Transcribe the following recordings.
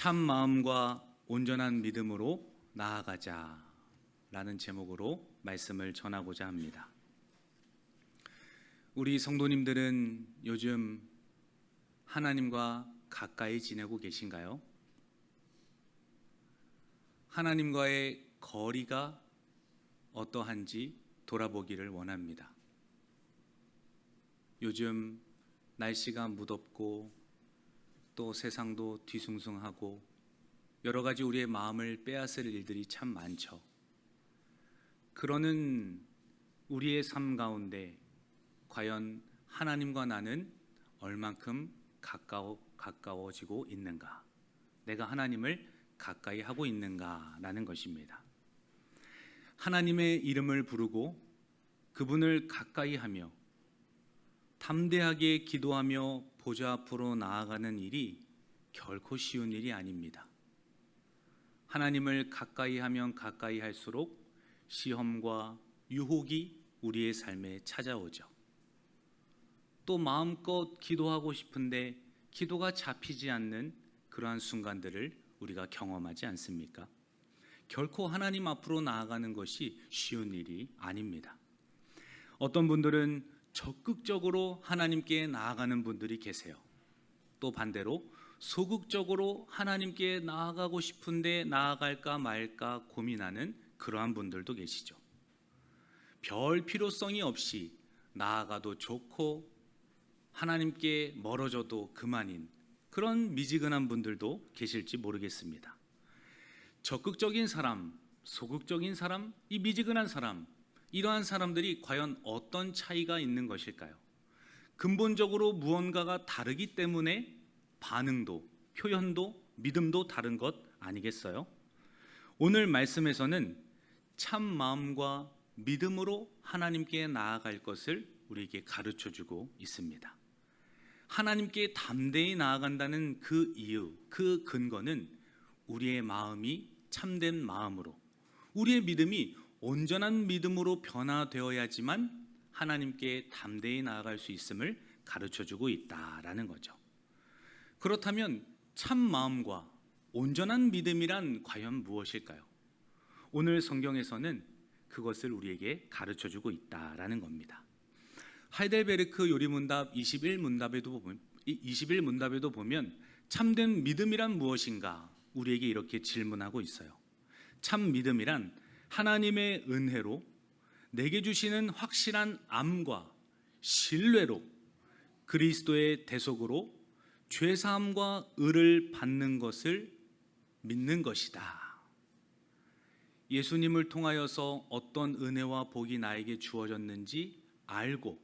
참 마음과 온전한 믿음으로 나아가자 라는 제목으로 말씀을 전하고자 합니다. 우리 성도님들은 요즘 하나님과 가까이 지내고 계신가요? 하나님과의 거리가 어떠한지 돌아보기를 원합니다. 요즘 날씨가 무덥고 또 세상도 뒤숭숭하고 여러 가지 우리의 마음을 빼앗을 일들이 참 많죠. 그러는 우리의 삶 가운데 과연 하나님과 나는 얼만큼 가까워지고 있는가? 내가 하나님을 가까이 하고 있는가라는 것입니다. 하나님의 이름을 부르고 그분을 가까이 하며 담대하게 기도하며 보좌 앞으로 나아가는 일이 결코 쉬운 일이 아닙니다. 하나님을 가까이 하면 가까이 할수록 시험과 유혹이 우리의 삶에 찾아오죠. 또 마음껏 기도하고 싶은데 기도가 잡히지 않는 그러한 순간들을 우리가 경험하지 않습니까? 결코 하나님 앞으로 나아가는 것이 쉬운 일이 아닙니다. 어떤 분들은 적극적으로 하나님께 나아가는 분들이 계세요. 또 반대로 소극적으로 하나님께 나아가고 싶은데 나아갈까 말까 고민하는 그러한 분들도 계시죠. 별 필요성이 없이 나아가도 좋고 하나님께 멀어져도 그만인 그런 미지근한 분들도 계실지 모르겠습니다. 적극적인 사람, 소극적인 사람, 이 미지근한 사람, 이러한 사람들이 과연 어떤 차이가 있는 것일까요? 근본적으로 무언가가 다르기 때문에 반응도, 표현도, 믿음도 다른 것 아니겠어요? 오늘 말씀에서는 참 마음과 믿음으로 하나님께 나아갈 것을 우리에게 가르쳐주고 있습니다. 하나님께 담대히 나아간다는 그 이유, 그 근거는 우리의 마음이 참된 마음으로, 우리의 믿음이 온전한 믿음으로 변화되어야지만 하나님께 담대히 나아갈 수 있음을 가르쳐주고 있다라는 거죠. 그렇다면 참 마음과 온전한 믿음이란 과연 무엇일까요? 오늘 성경에서는 그것을 우리에게 가르쳐주고 있다라는 겁니다. 하이델베르크 요리문답 21문답에도 보면 참된 믿음이란 무엇인가 우리에게 이렇게 질문하고 있어요. 참 믿음이란 하나님의 은혜로 내게 주시는 확실한 암과 신뢰로 그리스도의 대속으로 죄사함과 의를 받는 것을 믿는 것이다. 예수님을 통하여서 어떤 은혜와 복이 나에게 주어졌는지 알고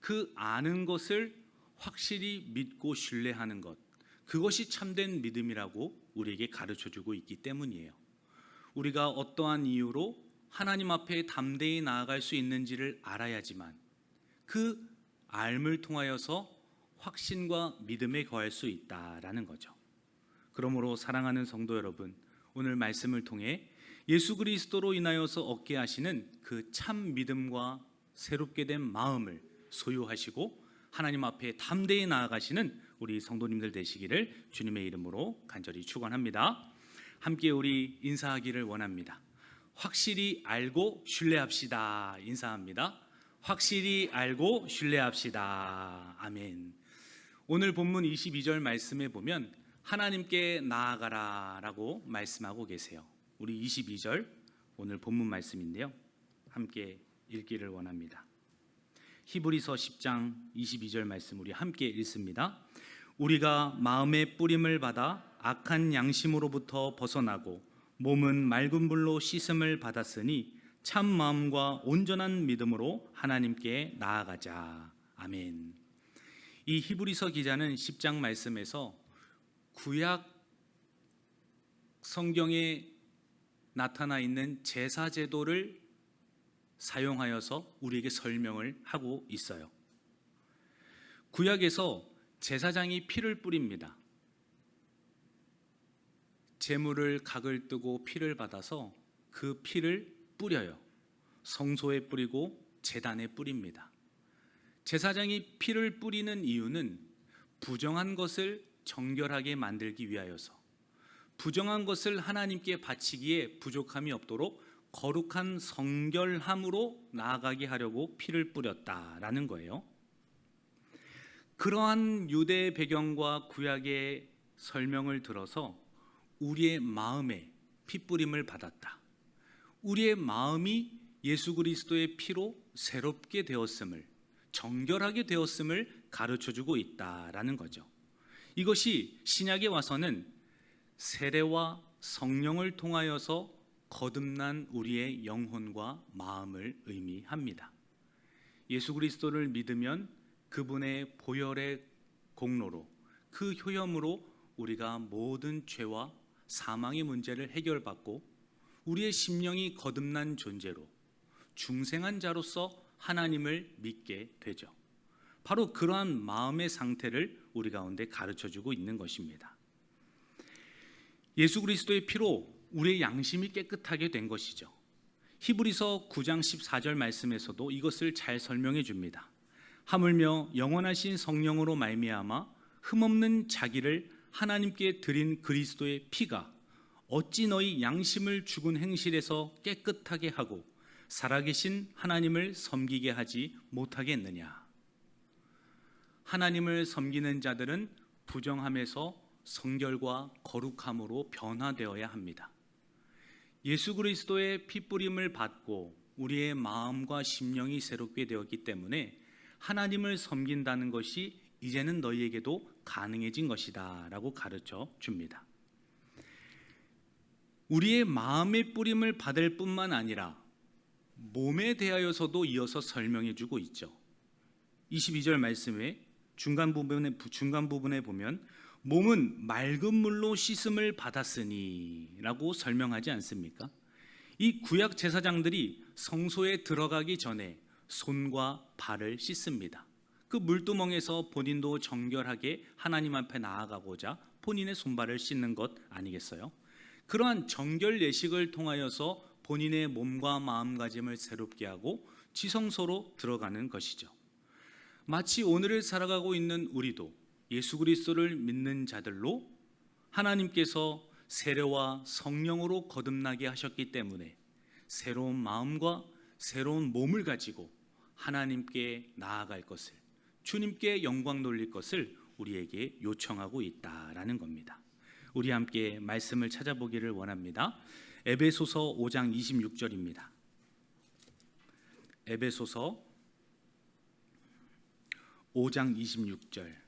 그 아는 것을 확실히 믿고 신뢰하는 것, 그것이 참된 믿음이라고 우리에게 가르쳐주고 있기 때문이에요. 우리가 어떠한 이유로 하나님 앞에 담대히 나아갈 수 있는지를 알아야지만 그 알을 통하여서 확신과 믿음에 거할 수 있다라는 거죠. 그러므로 사랑하는 성도 여러분, 오늘 말씀을 통해 예수 그리스도로 인하여서 얻게 하시는 그 참 믿음과 새롭게 된 마음을 소유하시고 하나님 앞에 담대히 나아가시는 우리 성도님들 되시기를 주님의 이름으로 간절히 축원합니다. 함께 우리 인사하기를 원합니다. 확실히 알고 신뢰합시다. 인사합니다. 확실히 알고 신뢰합시다. 아멘. 오늘 본문 22절 말씀에 보면 하나님께 나아가라 라고 말씀하고 계세요. 우리 22절 오늘 본문 말씀인데요, 함께 읽기를 원합니다. 히브리서 10장 22절 말씀 우리 함께 읽습니다. 우리가 마음의 뿌림을 받아 악한 양심으로부터 벗어나고 몸은 맑은 물로 씻음을 받았으니 참 마음과 온전한 믿음으로 하나님께 나아가자. 아멘. 이 히브리서 기자는 10장 말씀에서 구약 성경에 나타나 있는 제사 제도를 사용하여서 우리에게 설명을 하고 있어요. 구약에서 제사장이 피를 뿌립니다. 제물을 각을 뜨고 피를 받아서 그 피를 뿌려요. 성소에 뿌리고 제단에 뿌립니다. 제사장이 피를 뿌리는 이유는 부정한 것을 정결하게 만들기 위하여서, 부정한 것을 하나님께 바치기에 부족함이 없도록 거룩한 성결함으로 나아가게 하려고 피를 뿌렸다라는 거예요. 그러한 유대 배경과 구약의 설명을 들어서 우리의 마음에 피뿌림을 받았다. 우리의 마음이 예수 그리스도의 피로 새롭게 되었음을, 정결하게 되었음을 가르쳐주고 있다라는 거죠. 이것이 신약에 와서는 세례와 성령을 통하여서 거듭난 우리의 영혼과 마음을 의미합니다. 예수 그리스도를 믿으면 그분의 보혈의 공로로, 그 효염으로 우리가 모든 죄와 사망의 문제를 해결받고 우리의 심령이 거듭난 존재로 중생한 자로서 하나님을 믿게 되죠. 바로 그러한 마음의 상태를 우리 가운데 가르쳐주고 있는 것입니다. 예수 그리스도의 피로 우리의 양심이 깨끗하게 된 것이죠. 히브리서 9장 14절 말씀에서도 이것을 잘 설명해 줍니다. 하물며 영원하신 성령으로 말미암아 흠없는 자기를 하나님께 드린 그리스도의 피가 어찌 너희 양심을 죽은 행실에서 깨끗하게 하고 살아계신 하나님을 섬기게 하지 못하겠느냐. 하나님을 섬기는 자들은 부정함에서 성결과 거룩함으로 변화되어야 합니다. 예수 그리스도의 피뿌림을 받고 우리의 마음과 심령이 새롭게 되었기 때문에 하나님을 섬긴다는 것이 이제는 너희에게도 가능해진 것이다 라고 가르쳐 줍니다. 우리의 마음의 뿌림을 받을 뿐만 아니라 몸에 대하여서도 이어서 설명해 주고 있죠. 22절 말씀에 중간 부분에 보면 몸은 맑은 물로 씻음을 받았으니 라고 설명하지 않습니까? 이 구약 제사장들이 성소에 들어가기 전에 손과 발을 씻습니다. 그 물두멍에서 본인도 정결하게 하나님 앞에 나아가고자 본인의 손발을 씻는 것 아니겠어요? 그러한 정결 예식을 통하여서 본인의 몸과 마음가짐을 새롭게 하고 지성소로 들어가는 것이죠. 마치 오늘을 살아가고 있는 우리도 예수 그리스도를 믿는 자들로 하나님께서 세례와 성령으로 거듭나게 하셨기 때문에 새로운 마음과 새로운 몸을 가지고 하나님께 나아갈 것을, 주님께 영광 돌릴 것을 우리에게 요청하고 있다라는 겁니다. 우리 함께 말씀을 찾아보기를 원합니다. 에베소서 5장 26절입니다. 에베소서 5장 26절.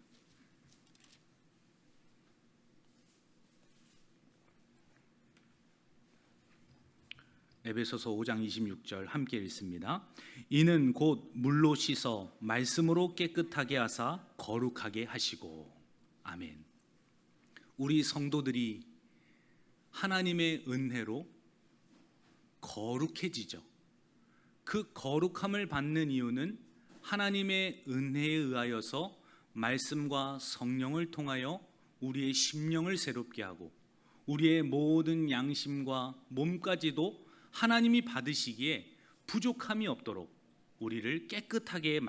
에베소서 5장 26절 함께 읽습니다. 이는 곧 물로 씻어 말씀으로 깨끗하게 하사 거룩하게 하시고. 아멘. 우리 성도들이 하나님의 은혜로 거룩해지죠. 그 거룩함을 받는 이유는 하나님의 은혜에 의하여서 말씀과 성령을 통하여 우리의 심령을 새롭게 하고 우리의 모든 양심과 몸까지도 하나님이 받으시기에 부족함이 없도록 우리를 깨끗하게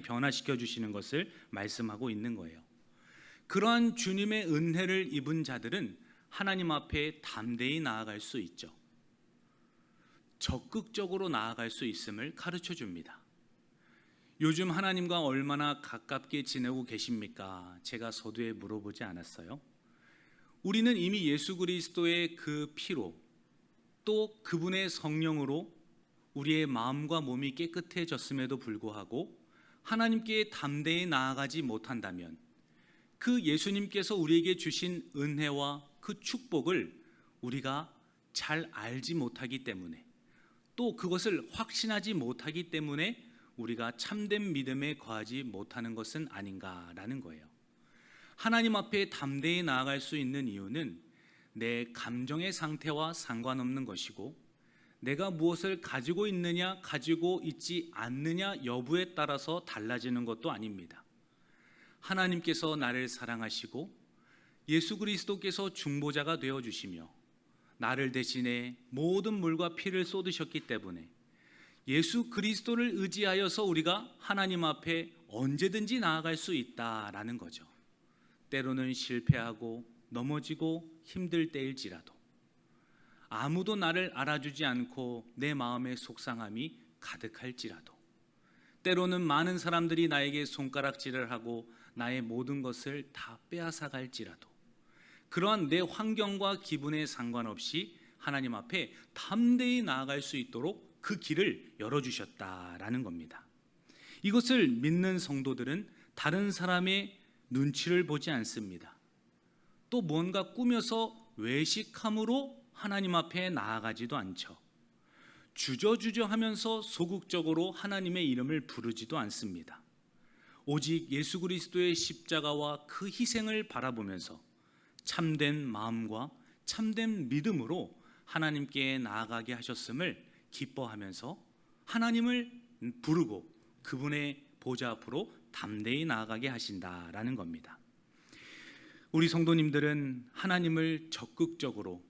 변화시켜 주시는 것을 말씀하고 있는 거예요. 그러한 주님의 은혜를 입은 자들은 하나님 앞에 담대히 나아갈 수 있죠. 적극적으로 나아갈 수 있음을 가르쳐 줍니다. 요즘 하나님과 얼마나 가깝게 지내고 계십니까? 제가 서두에 물어보지 않았어요? 우리는 이미 예수 그리스도의 그 피로 또 그분의 성령으로 우리의 마음과 몸이 깨끗해졌음에도 불구하고 하나님께 담대히 나아가지 못한다면 그 예수님께서 우리에게 주신 은혜와 그 축복을 우리가 잘 알지 못하기 때문에 또 그것을 확신하지 못하기 때문에 우리가 참된 믿음에 거하지 못하는 것은 아닌가라는 거예요. 하나님 앞에 담대히 나아갈 수 있는 이유는 내 감정의 상태와 상관없는 것이고 내가 무엇을 가지고 있느냐 가지고 있지 않느냐 여부에 따라서 달라지는 것도 아닙니다. 하나님께서 나를 사랑하시고 예수 그리스도께서 중보자가 되어주시며 나를 대신해 모든 물과 피를 쏟으셨기 때문에 예수 그리스도를 의지하여서 우리가 하나님 앞에 언제든지 나아갈 수 있다라는 거죠. 때로는 실패하고 넘어지고 힘들 때일지라도, 아무도 나를 알아주지 않고 내 마음의 속상함이 가득할지라도, 때로는 많은 사람들이 나에게 손가락질을 하고 나의 모든 것을 다 빼앗아 갈지라도, 그러한 내 환경과 기분에 상관없이 하나님 앞에 담대히 나아갈 수 있도록 그 길을 열어주셨다라는 겁니다. 이것을 믿는 성도들은 다른 사람의 눈치를 보지 않습니다. 또 뭔가 꾸며서 외식함으로 하나님 앞에 나아가지도 않죠. 주저주저 하면서 소극적으로 하나님의 이름을 부르지도 않습니다. 오직 예수 그리스도의 십자가와 그 희생을 바라보면서 참된 마음과 참된 믿음으로 하나님께 나아가게 하셨음을 기뻐하면서 하나님을 부르고 그분의 보좌 앞으로 담대히 나아가게 하신다라는 겁니다. 우리 성도님들은 하나님을 적극적으로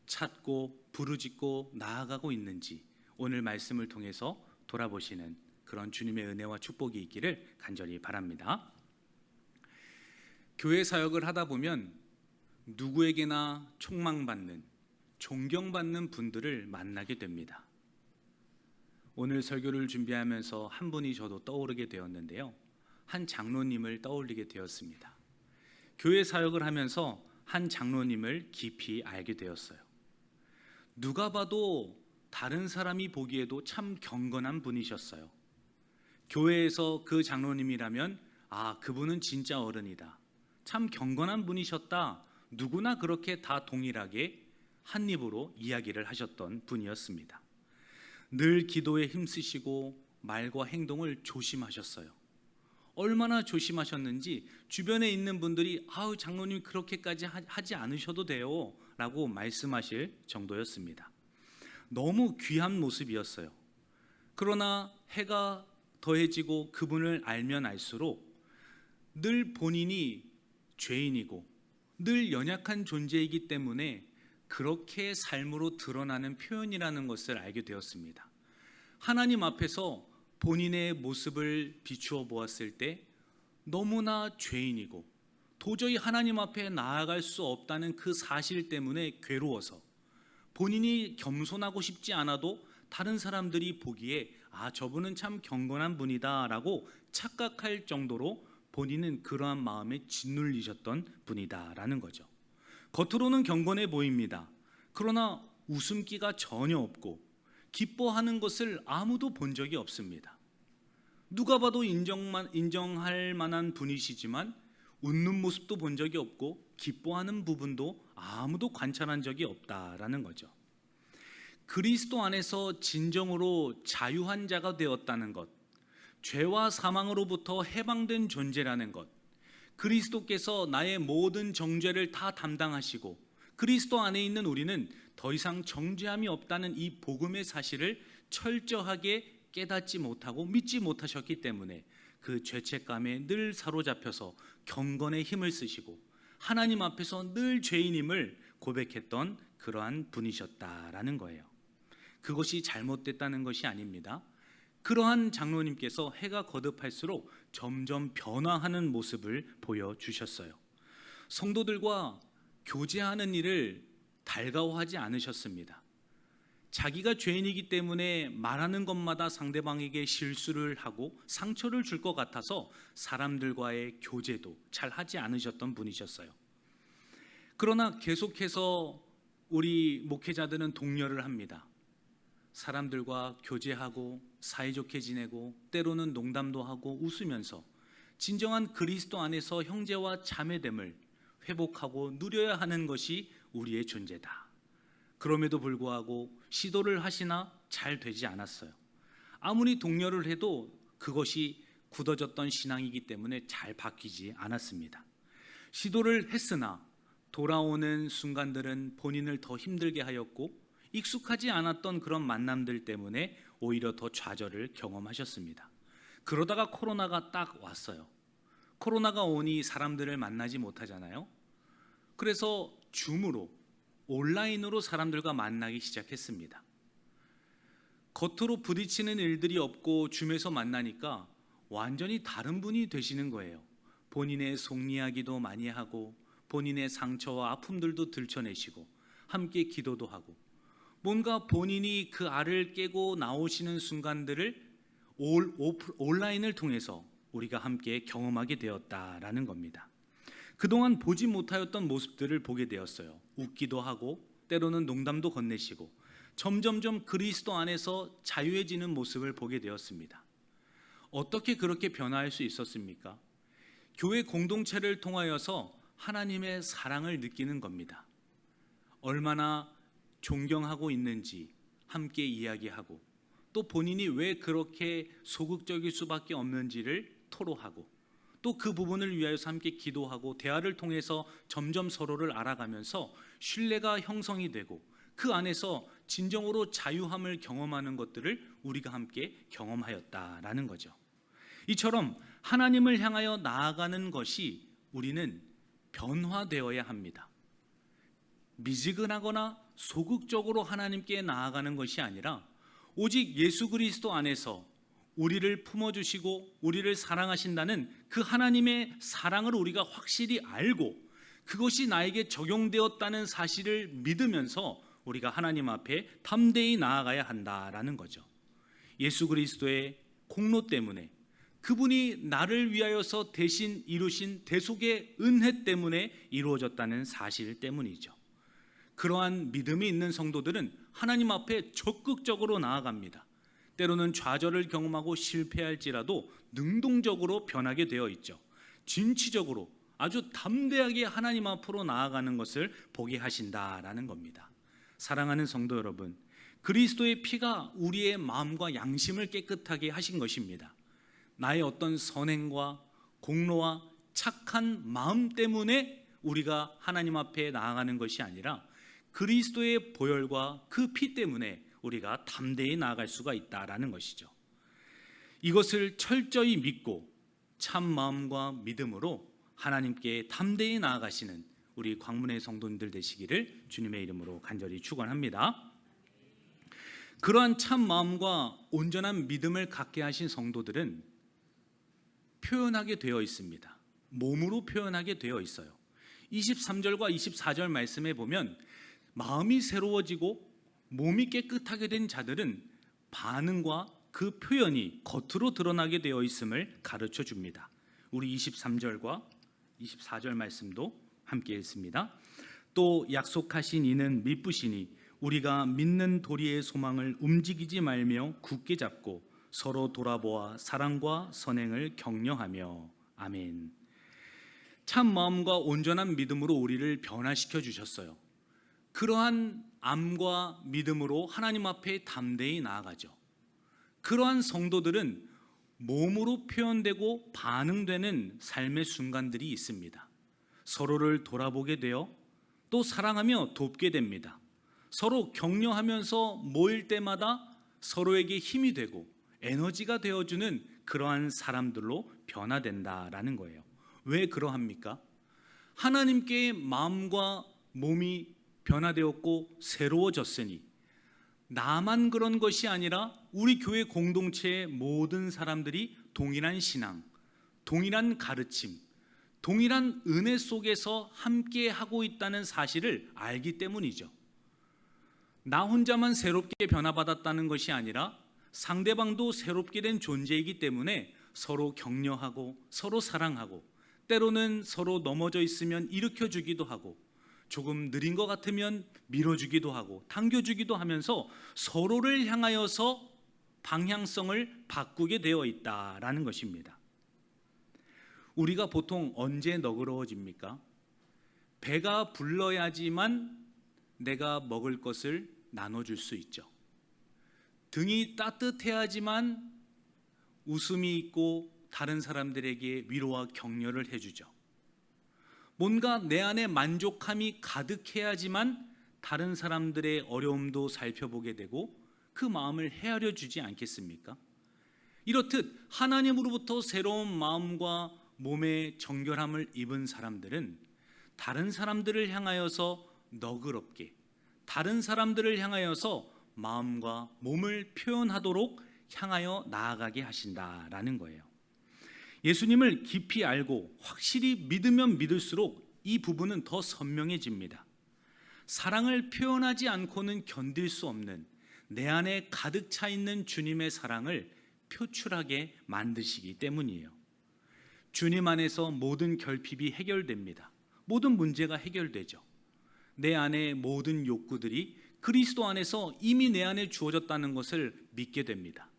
찾고 부르짖고 나아가고 있는지 오늘 말씀을 통해서 돌아보시는 그런 주님의 은혜와 축복이 있기를 간절히 바랍니다. 교회 사역을 하다 보면 누구에게나 촉망받는, 존경받는 분들을 만나게 됩니다. 오늘 설교를 준비하면서 한 분이 저도 떠오르게 되었는데요. 한 장로님을 떠올리게 되었습니다. 교회 사역을 하면서 한 장로님을 깊이 알게 되었어요. 누가 봐도 다른 사람이 보기에도 참 경건한 분이셨어요. 교회에서 그 장로님이라면 그분은 진짜 어른이다, 참 경건한 분이셨다, 누구나 그렇게 다 동일하게 한 입으로 이야기를 하셨던 분이었습니다. 늘 기도에 힘쓰시고 말과 행동을 조심하셨어요. 얼마나 조심하셨는지 주변에 있는 분들이 장로님 그렇게까지 하지 않으셔도 돼요 라고 말씀하실 정도였습니다. 너무 귀한 모습이었어요. 그러나 해가 더해지고 그분을 알면 알수록 늘 본인이 죄인이고 늘 연약한 존재이기 때문에 그렇게 삶으로 드러나는 표현이라는 것을 알게 되었습니다. 하나님 앞에서 본인의 모습을 비추어 보았을 때 너무나 죄인이고 도저히 하나님 앞에 나아갈 수 없다는 그 사실 때문에 괴로워서 본인이 겸손하고 싶지 않아도 다른 사람들이 보기에 저분은 참 경건한 분이다 라고 착각할 정도로 본인은 그러한 마음에 짓눌리셨던 분이다라는 거죠. 겉으로는 경건해 보입니다. 그러나 웃음기가 전혀 없고 기뻐하는 것을 아무도 본 적이 없습니다. 누가 봐도 인정할 만한 분이시지만 웃는 모습도 본 적이 없고 기뻐하는 부분도 아무도 관찰한 적이 없다라는 거죠. 그리스도 안에서 진정으로 자유한 자가 되었다는 것, 죄와 사망으로부터 해방된 존재라는 것, 그리스도께서 나의 모든 정죄를 다 담당하시고 그리스도 안에 있는 우리는 더 이상 정죄함이 없다는 이 복음의 사실을 철저하게 깨닫지 못하고 믿지 못하셨기 때문에 그 죄책감에 늘 사로잡혀서 경건의 힘을 쓰시고 하나님 앞에서 늘 죄인임을 고백했던 그러한 분이셨다라는 거예요. 그것이 잘못됐다는 것이 아닙니다. 그러한 장로님께서 해가 거듭할수록 점점 변화하는 모습을 보여주셨어요. 성도들과 교제하는 일을 달가워하지 않으셨습니다. 자기가 죄인이기 때문에 말하는 것마다 상대방에게 실수를 하고 상처를 줄 것 같아서 사람들과의 교제도 잘 하지 않으셨던 분이셨어요. 그러나 계속해서 우리 목회자들은 독려를 합니다. 사람들과 교제하고 사이좋게 지내고 때로는 농담도 하고 웃으면서 진정한 그리스도 안에서 형제와 자매됨을 회복하고 누려야 하는 것이 우리의 존재다. 그럼에도 불구하고 시도를 하시나 잘 되지 않았어요. 아무리 독려를 해도 그것이 굳어졌던 신앙이기 때문에 잘 바뀌지 않았습니다. 시도를 했으나 돌아오는 순간들은 본인을 더 힘들게 하였고 익숙하지 않았던 그런 만남들 때문에 오히려 더 좌절을 경험하셨습니다. 그러다가 코로나가 딱 왔어요. 코로나가 오니 사람들을 만나지 못하잖아요. 그래서 줌으로 온라인으로 사람들과 만나기 시작했습니다. 겉으로 부딪히는 일들이 없고 줌에서 만나니까 완전히 다른 분이 되시는 거예요. 본인의 속 이야기도 많이 하고 본인의 상처와 아픔들도 들춰내시고 함께 기도도 하고 뭔가 본인이 그 알을 깨고 나오시는 순간들을 온라인을 통해서 우리가 함께 경험하게 되었다라는 겁니다. 그동안 보지 못하였던 모습들을 보게 되었어요. 웃기도 하고 때로는 농담도 건네시고 점점점 그리스도 안에서 자유해지는 모습을 보게 되었습니다. 어떻게 그렇게 변화할 수 있었습니까? 교회 공동체를 통하여서 하나님의 사랑을 느끼는 겁니다. 얼마나 존경하고 있는지 함께 이야기하고 또 본인이 왜 그렇게 소극적일 수밖에 없는지를 토로하고 또 그 부분을 위하여서 함께 기도하고 대화를 통해서 점점 서로를 알아가면서 신뢰가 형성이 되고 그 안에서 진정으로 자유함을 경험하는 것들을 우리가 함께 경험하였다라는 거죠. 이처럼 하나님을 향하여 나아가는 것이 우리는 변화되어야 합니다. 미지근하거나 소극적으로 하나님께 나아가는 것이 아니라 오직 예수 그리스도 안에서 우리를 품어주시고 우리를 사랑하신다는 그 하나님의 사랑을 우리가 확실히 알고 그것이 나에게 적용되었다는 사실을 믿으면서 우리가 하나님 앞에 담대히 나아가야 한다라는 거죠. 예수 그리스도의 공로 때문에 그분이 나를 위하여서 대신 이루신 대속의 은혜 때문에 이루어졌다는 사실 때문이죠. 그러한 믿음이 있는 성도들은 하나님 앞에 적극적으로 나아갑니다. 때로는 좌절을 경험하고 실패할지라도 능동적으로 변하게 되어 있죠. 진취적으로 아주 담대하게 하나님 앞으로 나아가는 것을 보게 하신다라는 겁니다. 사랑하는 성도 여러분, 그리스도의 피가 우리의 마음과 양심을 깨끗하게 하신 것입니다. 나의 어떤 선행과 공로와 착한 마음 때문에 우리가 하나님 앞에 나아가는 것이 아니라 그리스도의 보혈과 그 피 때문에 우리가 담대히 나아갈 수가 있다라는 것이죠. 이것을 철저히 믿고 참 마음과 믿음으로 하나님께 담대히 나아가시는 우리 광문의 성도님들 되시기를 주님의 이름으로 간절히 축원합니다. 그러한 참 마음과 온전한 믿음을 갖게 하신 성도들은 표현하게 되어 있습니다. 몸으로 표현하게 되어 있어요. 23절과 24절 말씀에 보면 마음이 새로워지고 몸이 깨끗하게 된 자들은 반응과 그 표현이 겉으로 드러나게 되어 있음을 가르쳐 줍니다. 우리 23절과 24절 말씀도 함께 읽습니다. 또 약속하신 이는 미쁘시니 우리가 믿는 도리의 소망을 움직이지 말며 굳게 잡고 서로 돌아보아 사랑과 선행을 격려하며. 아멘. 참 마음과 온전한 믿음으로 우리를 변화시켜 주셨어요. 그러한 암과 믿음으로 하나님 앞에 담대히 나아가죠. 그러한 성도들은 몸으로 표현되고 반응되는 삶의 순간들이 있습니다. 서로를 돌아보게 되어 또 사랑하며 돕게 됩니다. 서로 격려하면서 모일 때마다 서로에게 힘이 되고 에너지가 되어주는 그러한 사람들로 변화된다라는 거예요. 왜 그러합니까? 하나님께 마음과 몸이 변화되었고 새로워졌으니 나만 그런 것이 아니라 우리 교회 공동체의 모든 사람들이 동일한 신앙, 동일한 가르침, 동일한 은혜 속에서 함께 하고 있다는 사실을 알기 때문이죠. 나 혼자만 새롭게 변화받았다는 것이 아니라 상대방도 새롭게 된 존재이기 때문에 서로 격려하고 서로 사랑하고 때로는 서로 넘어져 있으면 일으켜주기도 하고 조금 느린 것 같으면 밀어주기도 하고 당겨주기도 하면서 서로를 향하여서 방향성을 바꾸게 되어 있다라는 것입니다. 우리가 보통 언제 너그러워집니까? 배가 불러야지만 내가 먹을 것을 나눠줄 수 있죠. 등이 따뜻해야지만 웃음이 있고 다른 사람들에게 위로와 격려를 해주죠. 뭔가 내 안에 만족함이 가득해야지만 다른 사람들의 어려움도 살펴보게 되고 그 마음을 헤아려 주지 않겠습니까? 이렇듯 하나님으로부터 새로운 마음과 몸의 정결함을 입은 사람들은 다른 사람들을 향하여서 너그럽게, 다른 사람들을 향하여서 마음과 몸을 표현하도록 향하여 나아가게 하신다라는 거예요. 예수님을 깊이 알고 확실히 믿으면 믿을수록 이 부분은 더 선명해집니다. 사랑을 표현하지 않고는 견딜 수 없는 내 안에 가득 차 있는 주님의 사랑을 표출하게 만드시기 때문이에요. 주님 안에서 모든 결핍이 해결됩니다. 모든 문제가 해결되죠. 내 안의 모든 욕구들이 그리스도 안에서 이미 내 안에 주어졌다는 것을 믿게 됩니다.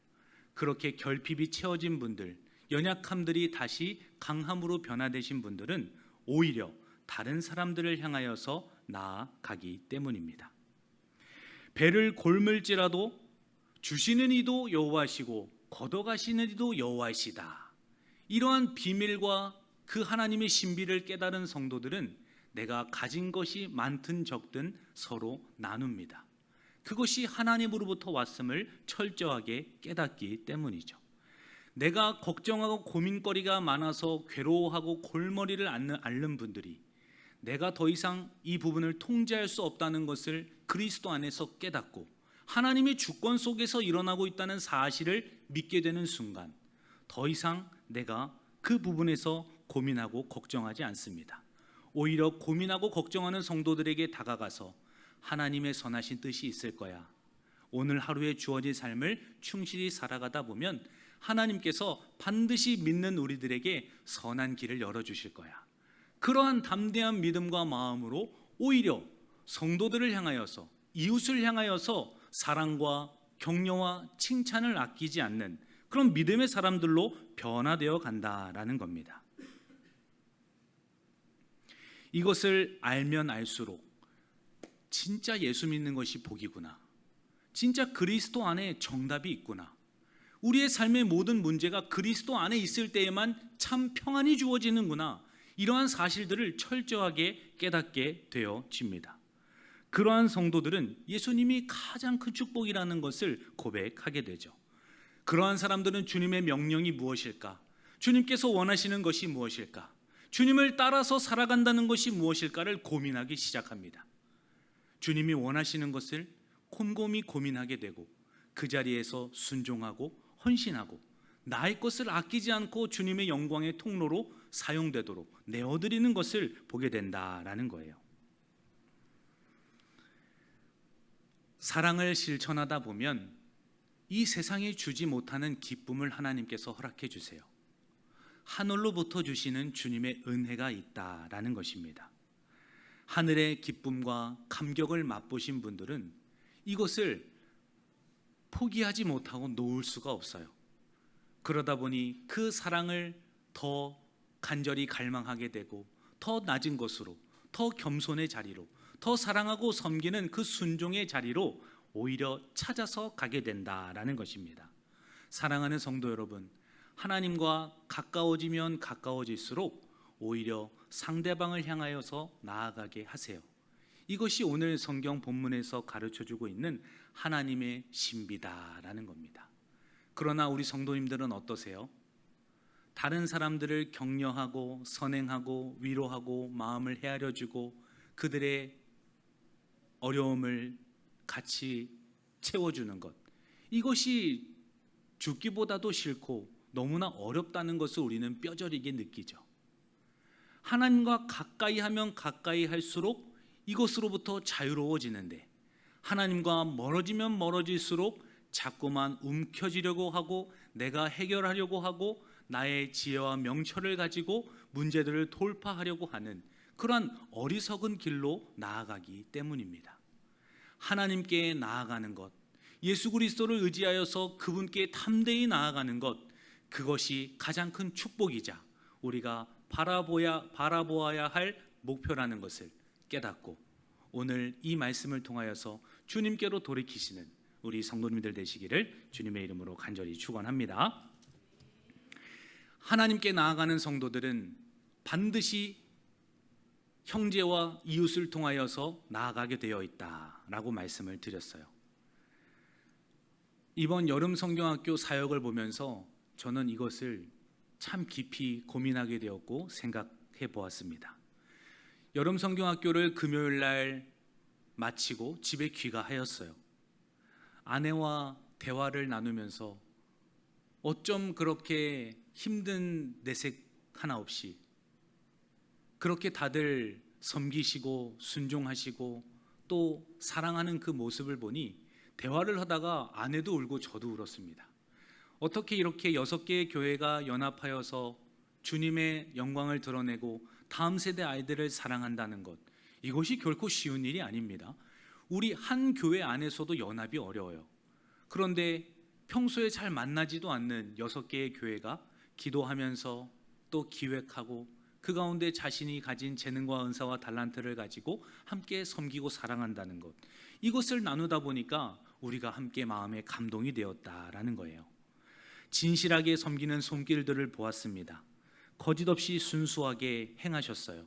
그렇게 결핍이 채워진 분들, 연약함들이 다시 강함으로 변화되신 분들은 오히려 다른 사람들을 향하여서 나아가기 때문입니다. 배를 골물지라도 주시는 이도 여호와시고 걷어가시는 이도 여호와시다. 이러한 비밀과 그 하나님의 신비를 깨달은 성도들은 내가 가진 것이 많든 적든 서로 나눕니다. 그것이 하나님으로부터 왔음을 철저하게 깨닫기 때문이죠. 내가 걱정하고 고민거리가 많아서 괴로워하고 골머리를 앓는 분들이 내가 더 이상 이 부분을 통제할 수 없다는 것을 그리스도 안에서 깨닫고 하나님의 주권 속에서 일어나고 있다는 사실을 믿게 되는 순간 더 이상 내가 그 부분에서 고민하고 걱정하지 않습니다. 오히려 고민하고 걱정하는 성도들에게 다가가서 하나님의 선하신 뜻이 있을 거야. 오늘 하루에 주어진 삶을 충실히 살아가다 보면 하나님께서 반드시 믿는 우리들에게 선한 길을 열어주실 거야. 그러한 담대한 믿음과 마음으로 오히려 성도들을 향하여서 이웃을 향하여서 사랑과 격려와 칭찬을 아끼지 않는 그런 믿음의 사람들로 변화되어 간다라는 겁니다. 이것을 알면 알수록 진짜 예수 믿는 것이 복이구나. 진짜 그리스도 안에 정답이 있구나. 우리의 삶의 모든 문제가 그리스도 안에 있을 때에만 참 평안이 주어지는구나. 이러한 사실들을 철저하게 깨닫게 되어집니다. 그러한 성도들은 예수님이 가장 큰 축복이라는 것을 고백하게 되죠. 그러한 사람들은 주님의 명령이 무엇일까? 주님께서 원하시는 것이 무엇일까? 주님을 따라서 살아간다는 것이 무엇일까를 고민하기 시작합니다. 주님이 원하시는 것을 곰곰이 고민하게 되고 그 자리에서 순종하고 헌신하고 나의 것을 아끼지 않고 주님의 영광의 통로로 사용되도록 내어드리는 것을 보게 된다라는 거예요. 사랑을 실천하다 보면 이 세상에 주지 못하는 기쁨을 하나님께서 허락해 주세요. 하늘로부터 주시는 주님의 은혜가 있다라는 것입니다. 하늘의 기쁨과 감격을 맛보신 분들은 이것을 포기하지 못하고 놓을 수가 없어요. 그러다 보니 그 사랑을 더 간절히 갈망하게 되고 더 낮은 것으로, 더 겸손의 자리로, 더 사랑하고 섬기는 그 순종의 자리로 오히려 찾아서 가게 된다라는 것입니다. 사랑하는 성도 여러분, 하나님과 가까워지면 가까워질수록 오히려 상대방을 향하여서 나아가게 하세요. 이것이 오늘 성경 본문에서 가르쳐주고 있는 하나님의 신비다라는 겁니다. 그러나 우리 성도님들은 어떠세요? 다른 사람들을 격려하고 선행하고 위로하고 마음을 헤아려주고 그들의 어려움을 같이 채워주는 것, 이것이 죽기보다도 싫고 너무나 어렵다는 것을 우리는 뼈저리게 느끼죠. 하나님과 가까이 하면 가까이 할수록 이것으로부터 자유로워지는데 하나님과 멀어지면 멀어질수록 자꾸만 움켜쥐려고 하고 내가 해결하려고 하고 나의 지혜와 명철을 가지고 문제들을 돌파하려고 하는 그러한 어리석은 길로 나아가기 때문입니다. 하나님께 나아가는 것, 예수 그리스도를 의지하여서 그분께 담대히 나아가는 것, 그것이 가장 큰 축복이자 우리가 바라보아야 할 목표라는 것을 깨닫고 오늘 이 말씀을 통하여서 주님께로 돌이키시는 우리 성도님들 되시기를 주님의 이름으로 간절히 축원합니다. 하나님께 나아가는 성도들은 반드시 형제와 이웃을 통하여서 나아가게 되어 있다라고 말씀을 드렸어요. 이번 여름 성경학교 사역을 보면서 저는 이것을 참 깊이 고민하게 되었고 생각해 보았습니다. 여름 성경학교를 금요일 날 마치고 집에 귀가하였어요. 아내와 대화를 나누면서 어쩜 그렇게 힘든 내색 하나 없이 그렇게 다들 섬기시고 순종하시고 또 사랑하는 그 모습을 보니 대화를 하다가 아내도 울고 저도 울었습니다. 어떻게 이렇게 6개의 교회가 연합하여서 주님의 영광을 드러내고 다음 세대 아이들을 사랑한다는 것, 이것이 결코 쉬운 일이 아닙니다. 우리 한 교회 안에서도 연합이 어려워요. 그런데 평소에 잘 만나지도 않는 6개의 교회가 기도하면서 또 기획하고 그 가운데 자신이 가진 재능과 은사와 달란트를 가지고 함께 섬기고 사랑한다는 것, 이것을 나누다 보니까 우리가 함께 마음에 감동이 되었다라는 거예요. 진실하게 섬기는 손길들을 보았습니다. 거짓 없이 순수하게 행하셨어요.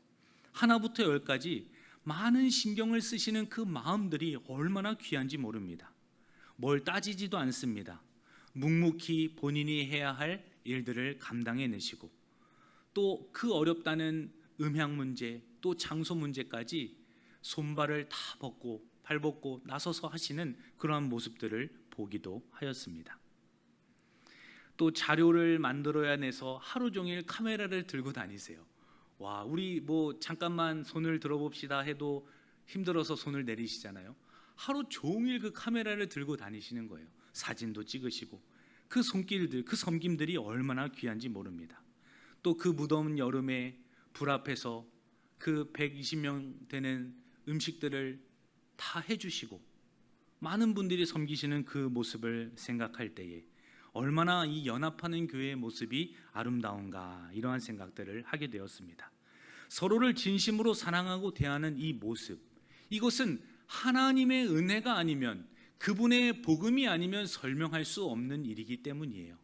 하나부터 10까지 많은 신경을 쓰시는 그 마음들이 얼마나 귀한지 모릅니다. 뭘 따지지도 않습니다. 묵묵히 본인이 해야 할 일들을 감당해내시고 또 그 어렵다는 음향 문제, 또 장소 문제까지 손발을 다 벗고 발 벗고 나서서 하시는 그러한 모습들을 보기도 하였습니다. 또 자료를 만들어야 내서 하루 종일 카메라를 들고 다니세요. 와, 우리 뭐 잠깐만 손을 들어봅시다 해도 힘들어서 손을 내리시잖아요. 하루 종일 그 카메라를 들고 다니시는 거예요. 사진도 찍으시고 그 손길들, 그 섬김들이 얼마나 귀한지 모릅니다. 또 그 무더운 여름에 불 앞에서 그 120명 되는 음식들을 다 해주시고 많은 분들이 섬기시는 그 모습을 생각할 때에 얼마나 이 연합하는 교회의 모습이 아름다운가, 이러한 생각들을 하게 되었습니다. 서로를 진심으로 사랑하고 대하는 이 모습, 이것은 하나님의 은혜가 아니면, 그분의 복음이 아니면 설명할 수 없는 일이기 때문이에요.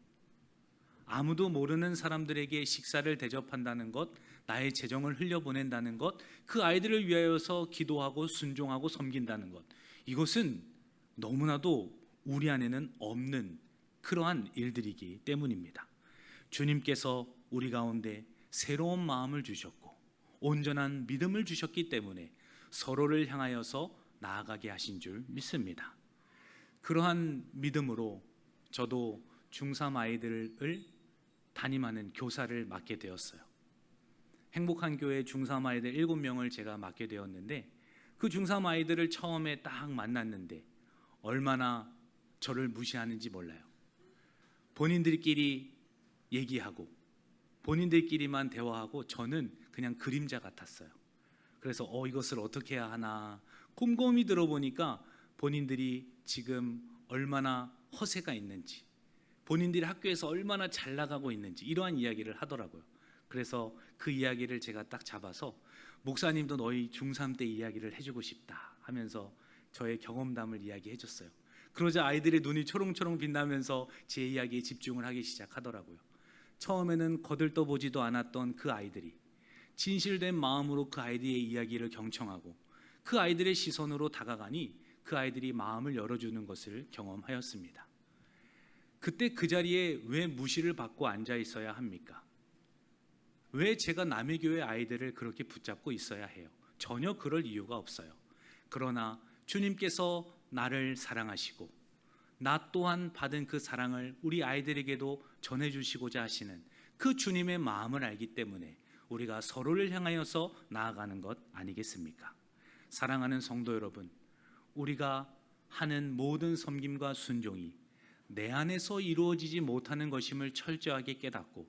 아무도 모르는 사람들에게 식사를 대접한다는 것, 나의 재정을 흘려보낸다는 것, 그 아이들을 위하여서 기도하고 순종하고 섬긴다는 것, 이것은 너무나도 우리 안에는 없는 그러한 일들이기 때문입니다. 주님께서 우리 가운데 새로운 마음을 주셨고 온전한 믿음을 주셨기 때문에 서로를 향하여서 나아가게 하신 줄 믿습니다. 그러한 믿음으로 저도 중3 아이들을 담임하는 교사를 맡게 되었어요. 행복한 교회 중3 아이들 7명을 제가 맡게 되었는데, 그 중3 아이들을 처음에 딱 만났는데 얼마나 저를 무시하는지 몰라요. 본인들끼리 얘기하고 본인들끼리만 대화하고 저는 그냥 그림자 같았어요. 그래서 이것을 어떻게 해야 하나 곰곰이 들어보니까 본인들이 지금 얼마나 허세가 있는지, 본인들이 학교에서 얼마나 잘 나가고 있는지, 이러한 이야기를 하더라고요. 그래서 그 이야기를 제가 딱 잡아서, 목사님도 너희 중3 때 이야기를 해주고 싶다 하면서 저의 경험담을 이야기해 줬어요. 그러자 아이들의 눈이 초롱초롱 빛나면서 제 이야기에 집중을 하기 시작하더라고요. 처음에는 거들떠보지도 않았던 그 아이들이 진실된 마음으로 그 아이들의 이야기를 경청하고 그 아이들의 시선으로 다가가니 그 아이들이 마음을 열어주는 것을 경험하였습니다. 그때 그 자리에 왜 무시를 받고 앉아 있어야 합니까? 왜 제가 남의 교회 아이들을 그렇게 붙잡고 있어야 해요? 전혀 그럴 이유가 없어요. 그러나 주님께서 나를 사랑하시고 나 또한 받은 그 사랑을 우리 아이들에게도 전해주시고자 하시는 그 주님의 마음을 알기 때문에 우리가 서로를 향하여서 나아가는 것 아니겠습니까? 사랑하는 성도 여러분, 우리가 하는 모든 섬김과 순종이 내 안에서 이루어지지 못하는 것임을 철저하게 깨닫고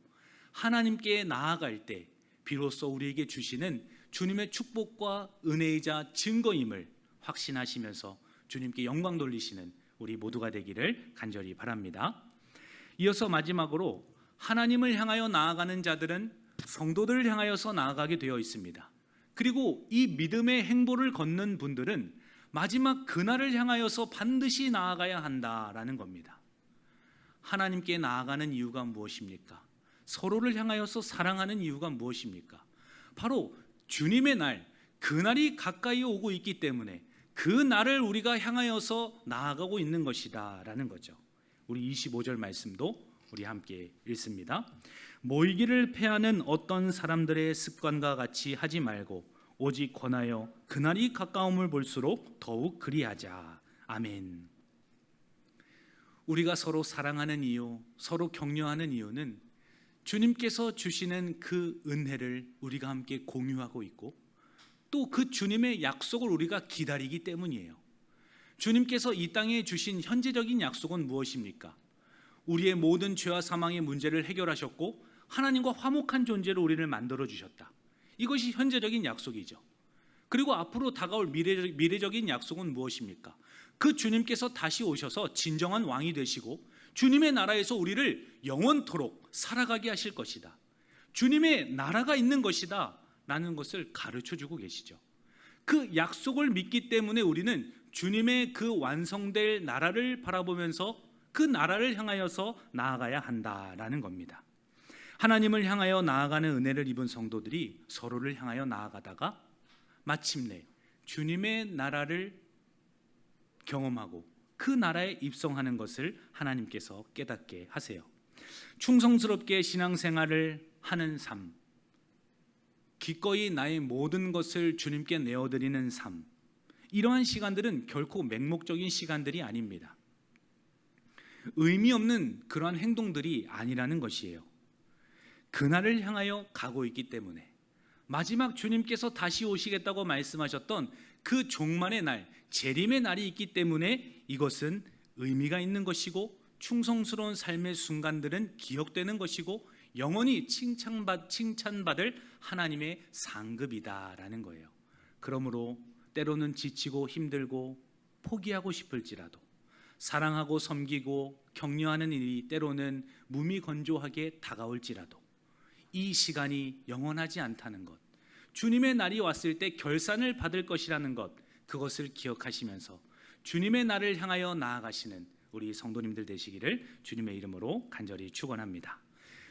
하나님께 나아갈 때 비로소 우리에게 주시는 주님의 축복과 은혜이자 증거임을 확신하시면서 주님께 영광 돌리시는 우리 모두가 되기를 간절히 바랍니다. 이어서 마지막으로, 하나님을 향하여 나아가는 자들은 성도들을 향하여서 나아가게 되어 있습니다. 그리고 이 믿음의 행보를 걷는 분들은 마지막 그날을 향하여서 반드시 나아가야 한다라는 겁니다. 하나님께 나아가는 이유가 무엇입니까? 서로를 향하여서 사랑하는 이유가 무엇입니까? 바로 주님의 날, 그날이 가까이 오고 있기 때문에 그 날을 우리가 향하여서 나아가고 있는 것이다 라는 거죠. 우리 25절 말씀도 우리 함께 읽습니다. 모이기를 패하는 어떤 사람들의 습관과 같이 하지 말고 오직 권하여 그날이 가까움을 볼수록 더욱 그리하자. 아멘. 우리가 서로 사랑하는 이유, 서로 격려하는 이유는 주님께서 주시는 그 은혜를 우리가 함께 공유하고 있고 또 그 주님의 약속을 우리가 기다리기 때문이에요. 주님께서 이 땅에 주신 현재적인 약속은 무엇입니까? 우리의 모든 죄와 사망의 문제를 해결하셨고 하나님과 화목한 존재로 우리를 만들어 주셨다. 이것이 현재적인 약속이죠. 그리고 앞으로 다가올 미래적인 약속은 무엇입니까? 그 주님께서 다시 오셔서 진정한 왕이 되시고 주님의 나라에서 우리를 영원토록 살아가게 하실 것이다. 주님의 나라가 있는 것이다 라는 것을 가르쳐주고 계시죠. 그 약속을 믿기 때문에 우리는 주님의 그 완성될 나라를 바라보면서 그 나라를 향하여서 나아가야 한다라는 겁니다. 하나님을 향하여 나아가는 은혜를 입은 성도들이 서로를 향하여 나아가다가 마침내 주님의 나라를 경험하고 그 나라에 입성하는 것을 하나님께서 깨닫게 하세요. 충성스럽게 신앙생활을 하는 삶, 기꺼이 나의 모든 것을 주님께 내어드리는 삶, 이러한 시간들은 결코 맹목적인 시간들이 아닙니다. 의미 없는 그러한 행동들이 아니라는 것이에요. 그날을 향하여 가고 있기 때문에 마지막 주님께서 다시 오시겠다고 말씀하셨던 그 종말의 날, 재림의 날이 있기 때문에 이것은 의미가 있는 것이고 충성스러운 삶의 순간들은 기억되는 것이고 영원히 칭찬받을 하나님의 상급이다라는 거예요. 그러므로 때로는 지치고 힘들고 포기하고 싶을지라도 사랑하고 섬기고 격려하는 일이 때로는 무미건조하게 다가올지라도 이 시간이 영원하지 않다는 것, 주님의 날이 왔을 때 결산을 받을 것이라는 것, 그것을 기억하시면서 주님의 날을 향하여 나아가시는 우리 성도님들 되시기를 주님의 이름으로 간절히 축원합니다.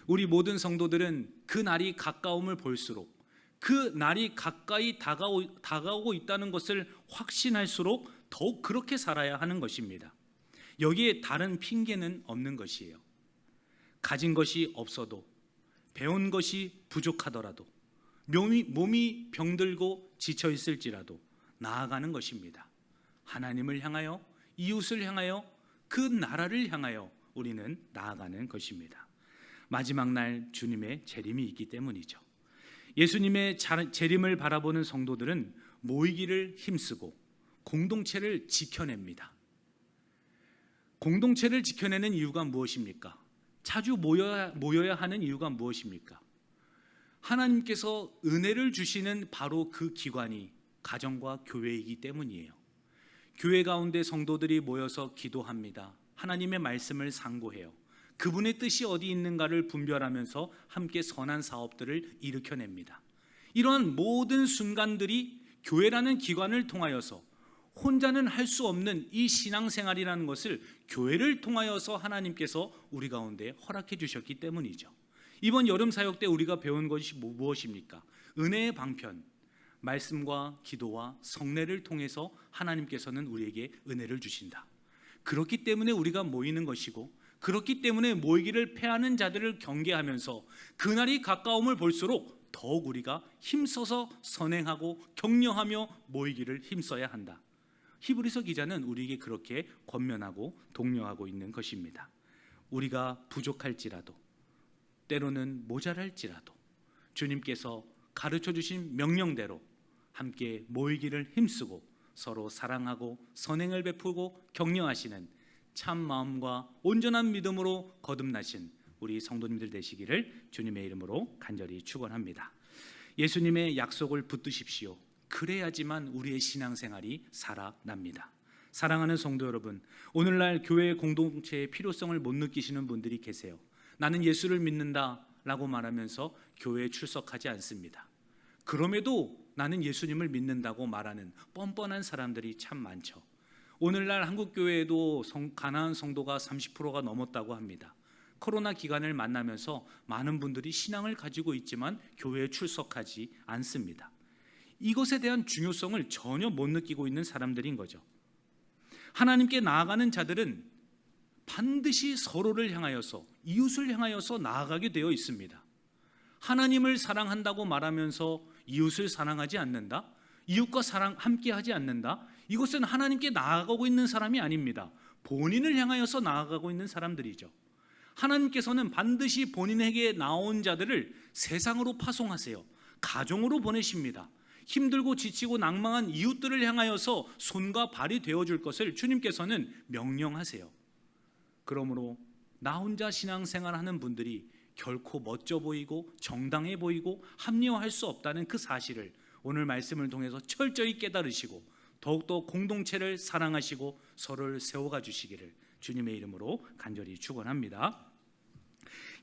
우리 모든 성도들은 그 날이 가까움을 볼수록 그 날이 가까이 다가오고 있다는 것을 확신할수록 더욱 그렇게 살아야 하는 것입니다. 여기에 다른 핑계는 없는 것이에요. 가진 것이 없어도, 배운 것이 부족하더라도, 몸이 병들고 지쳐 있을지라도 나아가는 것입니다. 하나님을 향하여, 이웃을 향하여, 그 나라를 향하여 우리는 나아가는 것입니다. 마지막 날 주님의 재림이 있기 때문이죠. 예수님의 재림을 바라보는 성도들은 모이기를 힘쓰고 공동체를 지켜냅니다. 공동체를 지켜내는 이유가 무엇입니까? 자주 모여야 하는 이유가 무엇입니까? 하나님께서 은혜를 주시는 바로 그 기관이 가정과 교회이기 때문이에요. 교회 가운데 성도들이 모여서 기도합니다. 하나님의 말씀을 상고해요. 그분의 뜻이 어디 있는가를 분별하면서 함께 선한 사업들을 일으켜냅니다. 이러한 모든 순간들이 교회라는 기관을 통하여서 혼자는 할 수 없는 이 신앙생활이라는 것을 교회를 통하여서 하나님께서 우리 가운데 허락해 주셨기 때문이죠. 이번 여름 사역 때 우리가 배운 것이 무엇입니까? 은혜의 방편, 말씀과 기도와 성례를 통해서 하나님께서는 우리에게 은혜를 주신다. 그렇기 때문에 우리가 모이는 것이고, 그렇기 때문에 모이기를 패하는 자들을 경계하면서 그날이 가까움을 볼수록 더욱 우리가 힘써서 선행하고 격려하며 모이기를 힘써야 한다. 히브리서 기자는 우리에게 그렇게 권면하고 독려하고 있는 것입니다. 우리가 부족할지라도, 때로는 모자랄지라도 주님께서 가르쳐 주신 명령대로 함께 모이기를 힘쓰고 서로 사랑하고 선행을 베푸고 격려하시는 참 마음과 온전한 믿음으로 거듭나신 우리 성도님들 되시기를 주님의 이름으로 간절히 축원합니다. 예수님의 약속을 붙드십시오. 그래야지만 우리의 신앙생활이 살아납니다. 사랑하는 성도 여러분, 오늘날 교회 공동체의 필요성을 못 느끼시는 분들이 계세요. 나는 예수를 믿는다 라고 말하면서 교회에 출석하지 않습니다. 그럼에도 나는 예수님을 믿는다고 말하는 뻔뻔한 사람들이 참 많죠. 오늘날 한국교회에도 가난한 성도가 30%가 넘었다고 합니다. 코로나 기간을 만나면서 많은 분들이 신앙을 가지고 있지만 교회에 출석하지 않습니다. 이것에 대한 중요성을 전혀 못 느끼고 있는 사람들인 거죠. 하나님께 나아가는 자들은 반드시 서로를 향하여서, 이웃을 향하여서 나아가게 되어 있습니다. 하나님을 사랑한다고 말하면서 이웃을 사랑하지 않는다? 이웃과 함께하지 않는다? 이것은 하나님께 나아가고 있는 사람이 아닙니다. 본인을 향하여서 나아가고 있는 사람들이죠. 하나님께서는 반드시 본인에게 나온 자들을 세상으로 파송하세요. 가정으로 보내십니다. 힘들고 지치고 낭망한 이웃들을 향하여서 손과 발이 되어줄 것을 주님께서는 명령하세요. 그러므로 나 혼자 신앙생활하는 분들이 결코 멋져 보이고 정당해 보이고 합리화할 수 없다는 그 사실을 오늘 말씀을 통해서 철저히 깨달으시고 더욱더 공동체를 사랑하시고 서로를 세워가 주시기를 주님의 이름으로 간절히 축원합니다.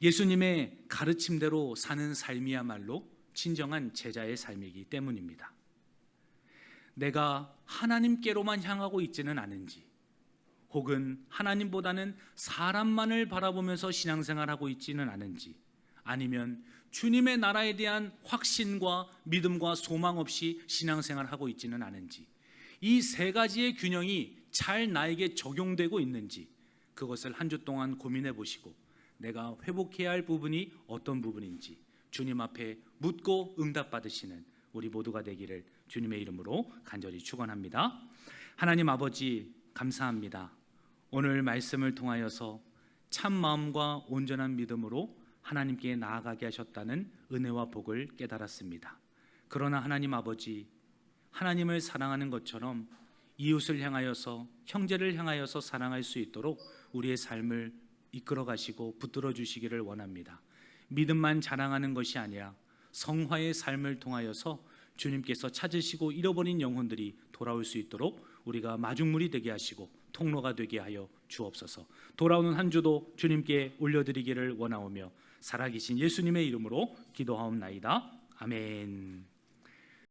예수님의 가르침대로 사는 삶이야말로 진정한 제자의 삶이기 때문입니다. 내가 하나님께로만 향하고 있지는 않은지, 혹은 하나님보다는 사람만을 바라보면서 신앙생활하고 있지는 않은지, 아니면 주님의 나라에 대한 확신과 믿음과 소망 없이 신앙생활하고 있지는 않은지, 이 세 가지의 균형이 잘 나에게 적용되고 있는지 그것을 한 주 동안 고민해 보시고 내가 회복해야 할 부분이 어떤 부분인지 주님 앞에 묻고 응답받으시는 우리 모두가 되기를 주님의 이름으로 간절히 축원합니다. 하나님 아버지 감사합니다. 오늘 말씀을 통하여서 참 마음과 온전한 믿음으로 하나님께 나아가게 하셨다는 은혜와 복을 깨달았습니다. 그러나 하나님 아버지, 하나님을 사랑하는 것처럼 이웃을 향하여서, 형제를 향하여서 사랑할 수 있도록 우리의 삶을 이끌어 가시고 붙들어 주시기를 원합니다. 믿음만 자랑하는 것이 아니라 성화의 삶을 통하여서 주님께서 찾으시고 잃어버린 영혼들이 돌아올 수 있도록 우리가 마중물이 되게 하시고 통로가 되게 하여 주옵소서. 돌아오는 한 주도 주님께 올려드리기를 원하오며 살아계신 예수님의 이름으로 기도하옵나이다. 아멘.